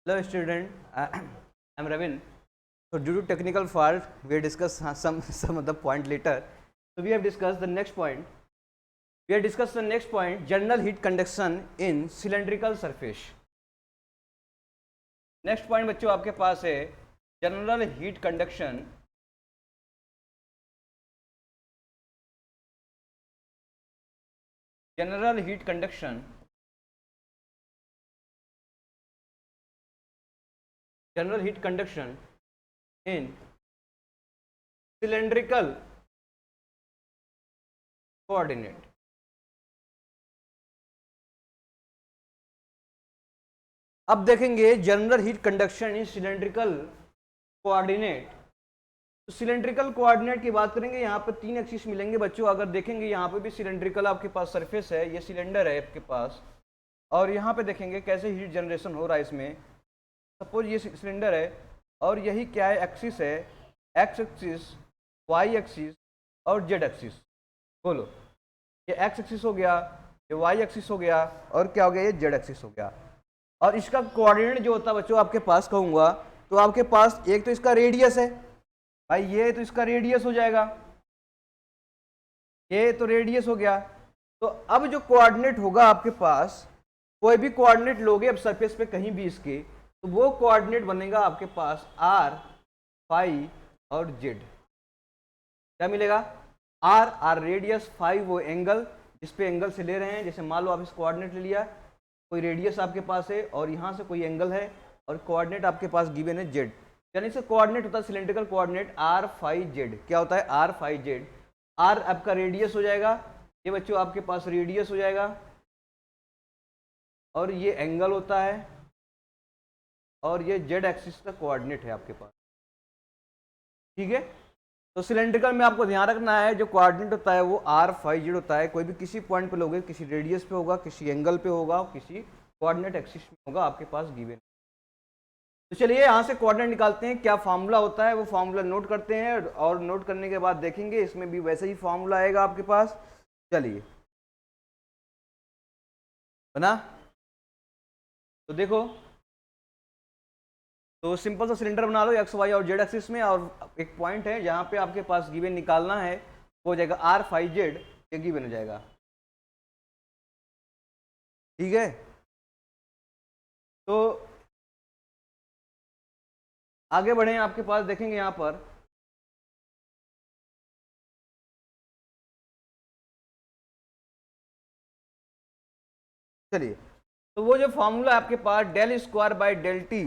Hello student, I'm Ravin. So due to technical fault, we discuss some of the point later. So we have discussed the next point. We have discussed the next point, general heat conduction in cylindrical surface. Next point बच्चों आपके पास है general heat conduction general heat conduction in cylindrical coordinate. अब देखेंगे general heat conduction in cylindrical coordinate. तो cylindrical coordinate की बात करेंगे, यहाँ पे तीन एक्सिस मिलेंगे बच्चों. अगर देखेंगे यहाँ पे भी सिलेंड्रिकल आपके पास सरफेस है, ये सिलेंडर है आपके पास, और यहाँ पे देखेंगे कैसे हीट जनरेशन हो रहा है इसमें. सपोज ये सिलेंडर है और यही क्या है, एक्सिस है, एक्स एक्सिस, वाई एक्सिस और जेड एक्सिस. बोलो, ये एक्स एक्सिस हो गया, ये वाई एक्सिस हो गया और क्या हो गया, ये जेड एक्सिस हो गया. और इसका कोऑर्डिनेट जो होता है बच्चों आपके पास कहूँगा, तो आपके पास एक तो इसका रेडियस है भाई, ये तो इसका रेडियस हो जाएगा, ये तो रेडियस हो गया. तो अब जो कोऑर्डिनेट होगा आपके पास, कोई भी कोऑर्डिनेट लोगे अब सरफेस पे कहीं भी इसके, तो वो कोऑर्डिनेट बनेगा आपके पास आर, फाई और जेड. क्या मिलेगा, आर रेडियस, फाई वो एंगल जिस पे एंगल से ले रहे हैं. जैसे मान लो आप इस कोऑर्डिनेट ले लिया, कोई रेडियस आपके पास है और यहाँ से कोई एंगल है और कोऑर्डिनेट आपके पास गिवन है जेड. यानी से कोऑर्डिनेट होता है cylindrical coordinate r phi z. क्या होता है, आर फाई जेड. आर आपका रेडियस हो जाएगा, ये बच्चों आपके पास रेडियस हो जाएगा, और ये एंगल होता है, और ये जेड एक्सिस का कोऑर्डिनेट है आपके पास. ठीक है. तो सिलेंड्रिकल में आपको ध्यान रखना है, जो कोऑर्डिनेट होता है वो आर फाई जेड होता है. कोई भी किसी पॉइंट पे लोगे, किसी रेडियस पे होगा, किसी एंगल पे होगा, किसी कोऑर्डिनेट एक्सिस में होगा आपके पास गिवन. तो चलिए यहाँ से कोऑर्डिनेट निकालते हैं. क्या फार्मूला होता है वो फार्मूला नोट करते हैं, और नोट करने के बाद देखेंगे इसमें भी वैसे ही फार्मूला आएगा आपके पास. चलिए बना. तो देखो, तो सिंपल सा सिलेंडर बना लो एक्स वाई और जेड एक्सिस में, और एक पॉइंट है जहां पे आपके पास गिवन निकालना है, वो हो जाएगा आर फाई जेड, ये गिवन हो जाएगा. ठीक है. तो आगे बढ़े, आपके पास देखेंगे यहां पर चलिए, तो वो जो फॉर्मूला आपके पास del square by del T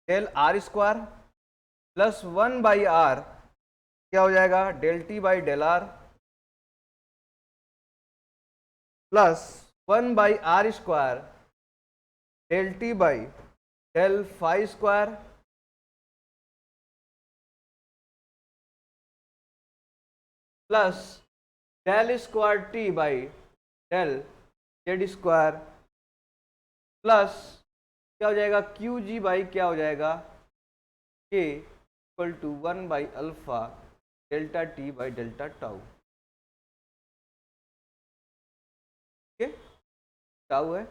del R square plus 1/r क्या हो जाएगा, del T by del R plus 1/r square del T by del phi square plus del square T by del Z square plus क्या हो जाएगा, Q G by क्या हो जाएगा, K equal to alpha delta T by delta tau. ठीक है, tau है.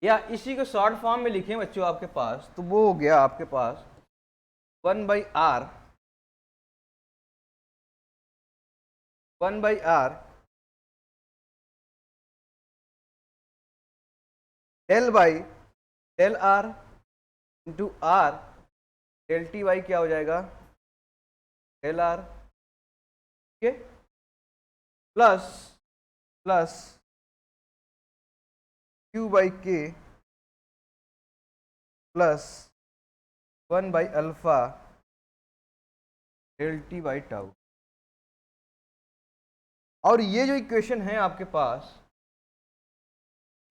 या इसी को शॉर्ट फॉर्म में लिखें बच्चों आपके पास, तो वो हो गया आपके पास 1/r del by del R into R del T by क्या हो जाएगा, डेल आर. ठीक है, plus plus Q by K plus alpha del T by tau. और ये जो इक्वेशन है आपके पास,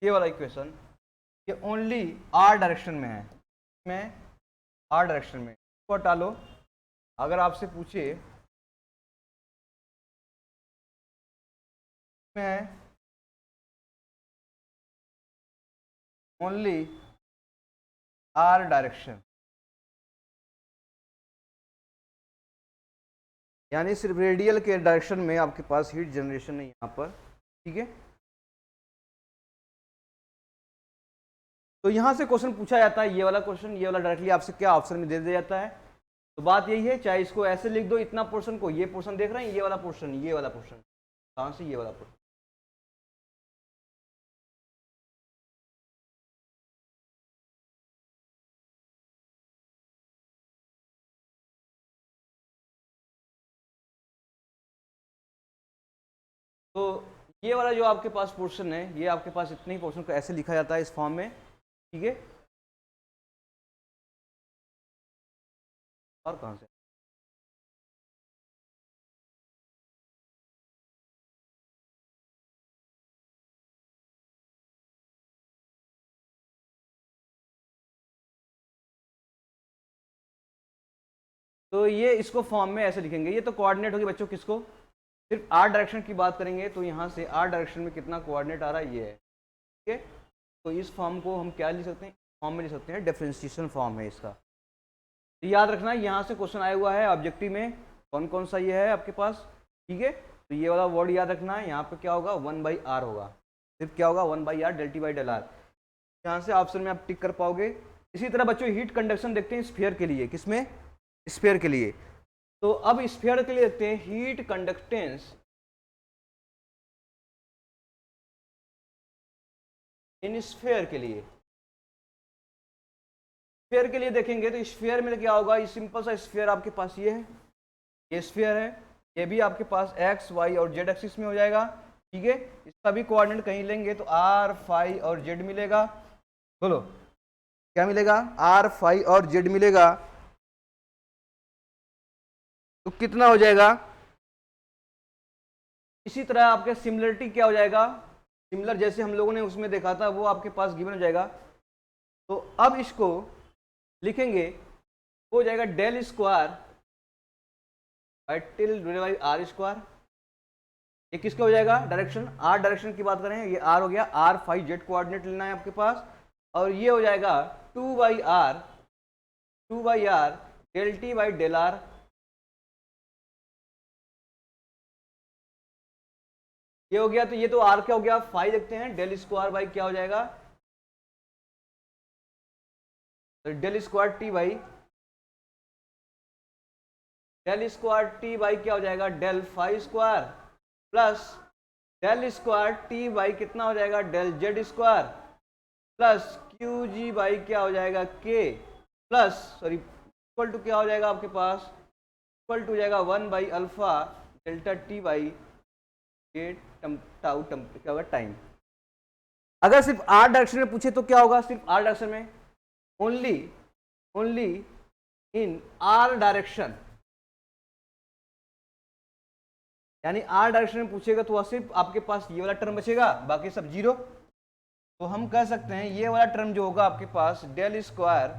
ये वाला इक्वेशन, ये ओनली आर डायरेक्शन में है. में आर डायरेक्शन में इसको हटा लो. अगर आपसे पूछे में ओनली आर डायरेक्शन, यानी सिर्फ रेडियल के डायरेक्शन में आपके पास हीट जनरेशन है यहाँ पर, ठीक है। तो यहां से क्वेश्चन पूछा जाता है, ये वाला क्वेश्चन, ये वाला डायरेक्टली आपसे क्या ऑप्शन में दे दिया जाता है। तो बात यही है, चाहे इसको ऐसे लिख दो, इतना पोर्शन को, ये पोर्शन देख रहे हैं, ये वाला पोर्शन, ये वाला पोर्शन, कहां से, ये वाला पोर्शन। तो ये वाला जो आपके पास पोर्शन है, ये आपके पास इतने ही पोर्शन को ऐसे लिखा जाता है इस फॉर्म में, ठीक है। और कहां से, तो ये इसको फॉर्म में ऐसे लिखेंगे। ये तो कोऑर्डिनेट होगी बच्चों किसको, सिर्फ आर डायरेक्शन की बात करेंगे तो यहाँ से आर डायरेक्शन में कितना कोऑर्डिनेट आ रहा है, ये है, ठीक है। तो इस फॉर्म को हम क्या लिख सकते हैं, फॉर्म में लिख सकते हैं, डिफरेंशिएशन फॉर्म है इसका। तो याद रखना यहाँ से क्वेश्चन आया हुआ है ऑब्जेक्टिव में, कौन कौन सा ये है आपके पास, ठीक है। तो ये वाला वर्ड याद रखना है, यहाँ पे क्या होगा, 1/r होगा, सिर्फ क्या होगा, 1/r del T by del r. यहाँ से ऑप्शन में आप टिक कर पाओगे। इसी तरह बच्चों हीट कंडक्शन देखते हैं स्फीयर के लिए, किसमें, स्फीयर के लिए। तो अब स्फीयर के लिए देखते हैं हीट कंडक्टेंस इन स्फीयर के लिए। स्फीयर के लिए देखेंगे तो स्फीयर में क्या होगा, ये सिंपल सा स्फीयर आपके पास ये है, ये स्फीयर है, ये भी आपके पास एक्स वाई और जेड एक्सिस में हो जाएगा, ठीक है। इसका भी कोऑर्डिनेट कहीं लेंगे तो आर फाई और जेड मिलेगा, बोलो क्या मिलेगा, आर फाई और जेड मिलेगा। तो कितना हो जाएगा, इसी तरह आपके सिमिलरिटी क्या हो जाएगा, सिमिलर जैसे हम लोगों ने उसमें देखा था वो आपके पास गिवन हो जाएगा। तो अब इसको लिखेंगे, हो जाएगा डेल स्क्वायर बाई टिल डिवाइडेड बाई आर स्क्वायर। ये किसका हो जाएगा, डायरेक्शन, आर डायरेक्शन की बात करें, ये आर हो गया, आर फाई जेड कोऑर्डिनेट लेना है आपके पास। और ये हो जाएगा 2/r del T by del r. ये हो गया, तो ये तो आर क्या हो गया, फाई देखते हैं, डेल स्क्वायर बाई क्या हो जाएगा, तो डेल स्क्वायर टी बाई क्या हो जाएगा, del phi square plus del square T by कितना हो जाएगा, del Z square plus Q G by क्या हो जाएगा, के प्लस सॉरी इक्वल टू क्या हो जाएगा आपके पास, इक्वल टू हो जाएगा 1/अल्फा डेल्टा टी बाई के टाउ क्या होगा, टाइम। अगर सिर्फ आर डायरेक्शन में पूछे तो क्या होगा, सिर्फ आर डायरेक्शन में, only only in are direction, यानी आर डायरेक्शन में पूछेगा तो वह सिर्फ आपके पास ये वाला टर्म बचेगा, बाकी सब जीरो। तो हम कह सकते हैं ये वाला टर्म जो होगा आपके पास, डेल स्क्वायर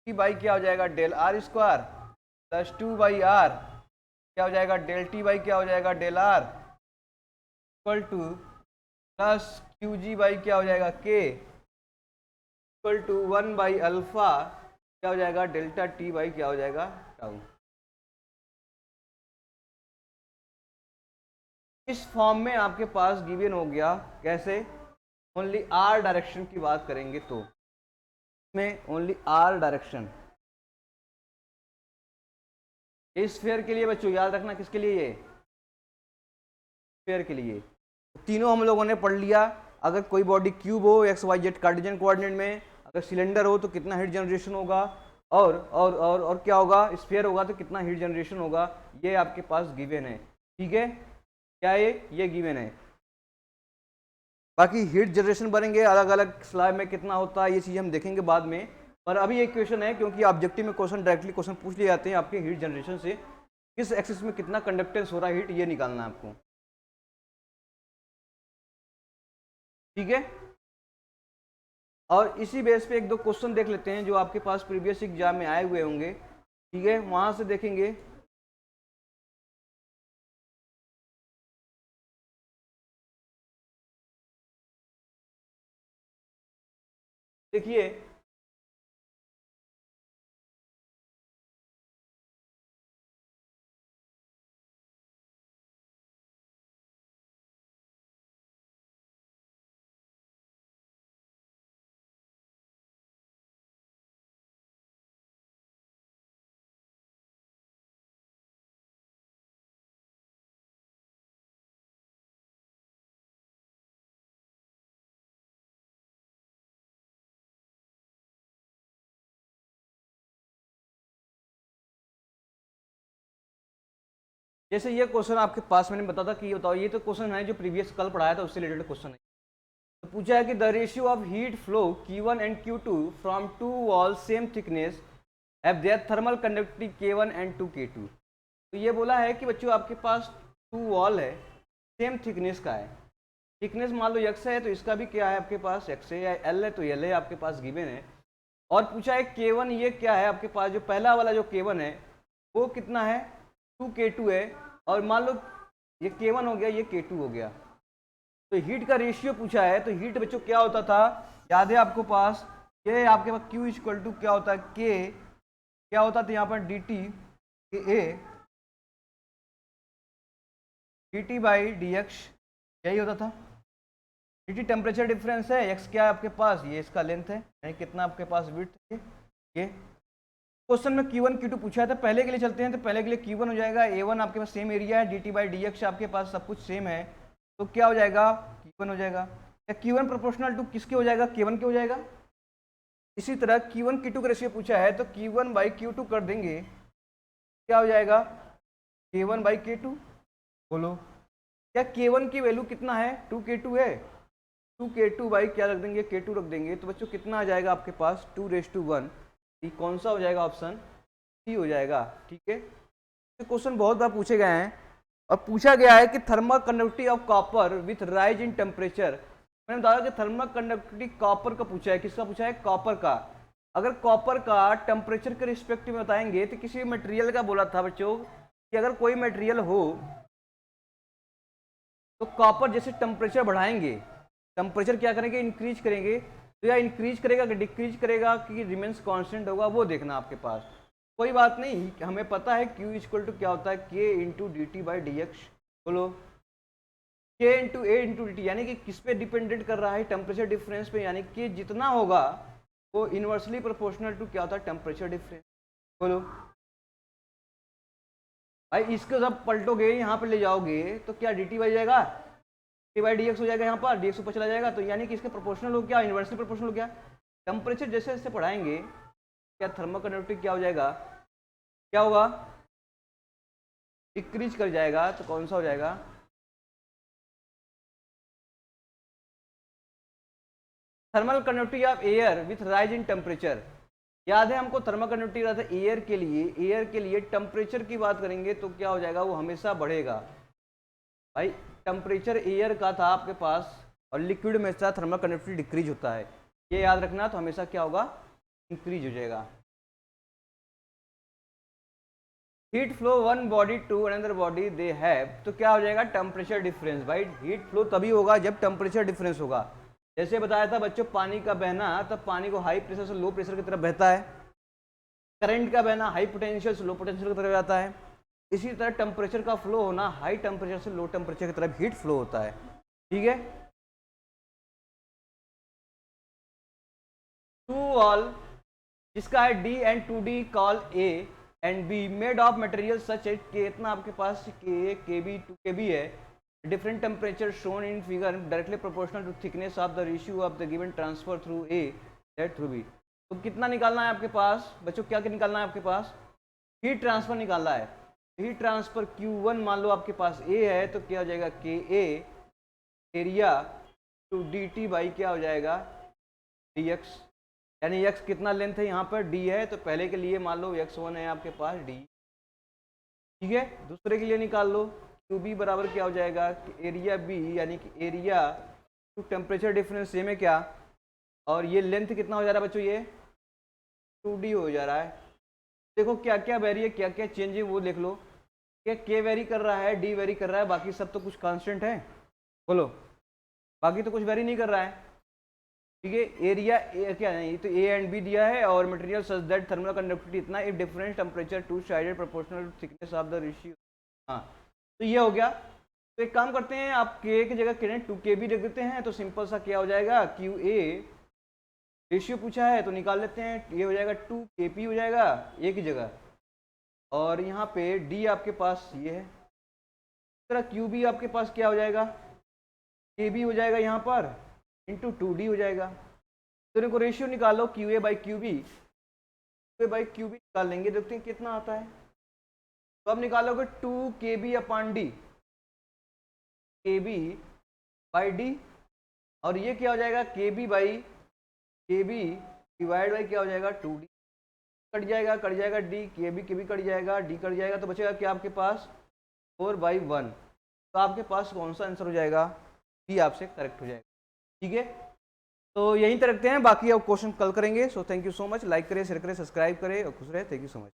टी बाई क्या हो जाएगा, del R square plus 2/r क्या हो जाएगा, डेल टी बाई क्या हो जाएगा, del r equal to plus Q G by क्या हो जाएगा, के इक्वल टू 1/अल्फा क्या हो जाएगा, डेल्टा टी बाई क्या हो जाएगा, टाउ। इस फॉर्म में आपके पास गिवन हो गया, कैसे, ओनली आर डायरेक्शन की बात करेंगे तो में ओनली आर डायरेक्शन। इस स्फीयर के लिए बच्चों याद रखना, किसके लिए, ये स्फीयर के लिए। तीनों हम लोगों ने पढ़ लिया। अगर कोई बॉडी क्यूब हो x y z Cartesian coordinate में, अगर सिलेंडर हो तो कितना हीट जनरेशन होगा, और क्या होगा, स्फीयर होगा तो कितना हीट जनरेशन होगा, ये आपके पास गिवन है, ठीक है। क्या ये गिवन है। बाकी हीट जनरेशन बनेंगे अलग अलग स्लैब में कितना होता है, ये चीज़ हम देखेंगे बाद में। पर अभी एक क्वेश्चन है, क्योंकि ऑब्जेक्टिव में क्वेश्चन डायरेक्टली क्वेश्चन पूछ लिए जाते हैं आपके हीट जनरेशन से, किस एक्सिस में कितना कंडक्टेंस हो रहा है हीट, ये निकालना है आपको, ठीक है। और इसी बेस पे एक दो क्वेश्चन देख लेते हैं जो आपके पास प्रीवियस एग्जाम में आए हुए होंगे, ठीक है, वहां से देखेंगे। देखिए जैसे ये क्वेश्चन आपके पास मैंने बताया था कि ये बताओ, ये तो क्वेश्चन है जो प्रीवियस कल पढ़ाया था उससे रिलेटेड क्वेश्चन है। तो पूछा है कि the ratio of heat flow Q1 and Q2 from two wall same thickness have their thermal conductivity K1 and 2 K2। तो ये बोला है कि बच्चों आपके पास टू वॉल है, सेम थिकनेस का है, थिकनेस मान लो x है तो इसका भी क्या है आपके पास x है, या l है तो l है आपके पास गिवन है। और पूछा है K1 ये क्या है आपके पास, जो पहला वाला जो K1 है वो कितना है 2K2 है, और मान लो ये K1 हो गया ये K2 हो गया। तो हीट का रेशियो पूछा है, तो हीट बच्चों क्या होता था, याद है आपको पास, ये आपके पास Q इक्वल टू क्या होता है K, क्या होता था यहाँ पर dt dt बाई dx, यही होता था। dt टेम्परेचर डिफरेंस है, x क्या है आपके पास, ये इसका लेंथ है, यानी कितना आपके पास विड्थ है ये। क्वेश्चन में Q1 Q2 पूछा है, तो पहले के लिए चलते हैं, तो पहले के लिए Q1 हो जाएगा, A1 आपके पास सेम एरिया है, dt बाई dx आपके पास सब कुछ सेम है, तो क्या हो जाएगा Q1 हो जाएगा। या Q1 प्रोपोर्शनल टू किसके हो जाएगा, K1 के हो जाएगा। इसी तरह Q1 Q2 का रेशियो पूछा है, तो Q1 बाई Q2 कर देंगे, क्या हो जाएगा K1 बाई K2। बोलो क्या K1 की वैल्यू कितना है 2K2 है, 2K2 बाई क्या रख देंगे K2 रख देंगे, तो बच्चों कितना आ जाएगा आपके पास 2⁻1। कौन सा हो जाएगा ऑप्शन सी हो जाएगा। ठीक है, ये क्वेश्चन बहुत बार पूछे गए हैं। और पूछा गया है कि thermal conductivity of copper with rise in temperature. मैंने बताया कि थर्मल कंडक्टिविटी कॉपर का पूछा है, किसका पूछा है कॉपर का। अगर कॉपर का टेम्परेचर के रिस्पेक्टिव में बताएंगे तो किसी मटेरियल का बोला था बच्चों कि अगर कोई मटेरियल हो तो कॉपर जैसे टेम्परेचर बढ़ाएंगे, टेम्परेचर क्या करेंगे इंक्रीज करेंगे, तो या इंक्रीज करेगा कि डिक्रीज करेगा कि रिमेंस कांस्टेंट होगा, वो देखना आपके पास। कोई बात नहीं, हमें पता है Q इक्वल टू क्या होता है K into D T by D x. बोलो K इंटू ए इंटू डी टी, यानी कि किस पे डिपेंडेंट कर रहा है टेम्परेचर डिफरेंस पे, यानी कि जितना होगा वो इनवर्सली प्रोपोर्शनल टू क्या होता है टेम्परेचर डिफरेंस। बोलो भाई इसको जब पलटोगे यहाँ पे ले जाओगे तो क्या डी टी बाई जाएगा, टी बाई डी एक्स हो जाएगा, यहाँ पर डी एक्स ऊपर चला जाएगा, तो यानी कि इसके प्रोपोर्शनल हो गया, इनवर्सली प्रोपोर्शनल हो गया। टेम्परेचर जैसे जैसे बढ़ाएंगे क्या थर्मल कंडक्टिविटी क्या हो जाएगा, क्या होगा डिक्रीज कर जाएगा, तो कौन सा हो जाएगा thermal conductivity of air with rise in temperature. याद है हमको थर्मल कंडक्टिविटी रहा था एयर के लिए, एयर के लिए टेम्परेचर की बात करेंगे तो क्या हो जाएगा वो हमेशा बढ़ेगा। भाई टेम्परेचर एयर का था आपके पास और लिक्विड में था थर्मल कंडक्टिविटी डिक्रीज होता है, ये याद रखना, तो हमेशा क्या होगा इंक्रीज हो जाएगा। Heat flow one body to another body they have, तो क्या हो जाएगा टेम्परेचर डिफरेंस। भाई हीट फ्लो तभी होगा जब टेम्परेचर डिफरेंस होगा। जैसे बताया था बच्चों पानी का बहना, तब पानी को हाई प्रेशर से लो प्रेशर की तरफ बहता है, करंट का बहना हाई पोटेंशियल से लो पोटेंशियल की तरफ जाता है। इसी तरह टेम्परेचर का फ्लो होना हाई टेम्परेचर से लो टेम्परेचर की तरफ हीट फ्लो होता है। ठीक है, टू वॉल जिसका है D and two D call A and B made of material such है कि इतना आपके पास K K B two K B है, different temperature shown in figure directly proportional to thickness of the ratio of the given transfer through A that through B. तो कितना निकालना है आपके पास बच्चों, क्या निकालना है आपके पास हीट ट्रांसफर निकालना है। हीट ट्रांसफर Q1 मान लो आपके पास ए है, तो क्या हो जाएगा K A area to D T by क्या हो जाएगा डी एक्स, यानी x कितना लेंथ है यहाँ पर d है, तो पहले के लिए मान लो x1 है आपके पास d। ठीक है, दूसरे के लिए निकाल लो QB बराबर क्या हो जाएगा एरिया b, यानी कि area too temperature difference same है क्या, और ये लेंथ कितना हो जा रहा है बच्चों ये 2d हो जा रहा है। देखो क्या क्या वेरी है क्या क्या चेंज है वो देख लो, क्या k वेरी कर रहा है d वेरी कर रहा है, बाकी सब तो कुछ कांस्टेंट है। बोलो बाकी तो कुछ वेरी नहीं कर रहा है। ठीक है, एरिया क्या नहीं तो ए एंड बी दिया है और material such that thermal conductivity इतना if difference temperature two sided proportional thickness of the ratio. हाँ तो ये हो गया। तो एक काम करते हैं, आप के की जगह कितने 2k भी रख देते हैं, तो सिंपल सा क्या हो जाएगा क्यू ए रेशियो पूछा है तो निकाल लेते हैं, ये हो जाएगा 2kp हो जाएगा ए की जगह, और यहाँ पे d आपके पास ये है, इस तरह क्यू बी आपके पास क्या हो जाएगा के बी हो जाएगा यहाँ पर इंटू 2d हो जाएगा। तो इनको रेशियो निकालो Q A by Q B, Q A by Q B निकाल लेंगे, देखते हैं कितना आता है। तो अब निकालोगे 2 KB upon D, KB by D, और ये क्या हो जाएगा KB डिवाइड बाई क्या हो जाएगा 2D, कट जाएगा डी, KB कट जाएगा, डी कट जाएगा, तो बचेगा क्या आपके पास 4/1। तो आपके पास कौन सा आंसर हो जाएगा, बी आपसे करेक्ट हो जाएगा। ठीक है, तो यहीं तक रखते हैं, बाकी अब क्वेश्चन कल करेंगे। So thank you so much, like करें, शेयर करें, सब्सक्राइब करें और खुश रहे। Thank you so much.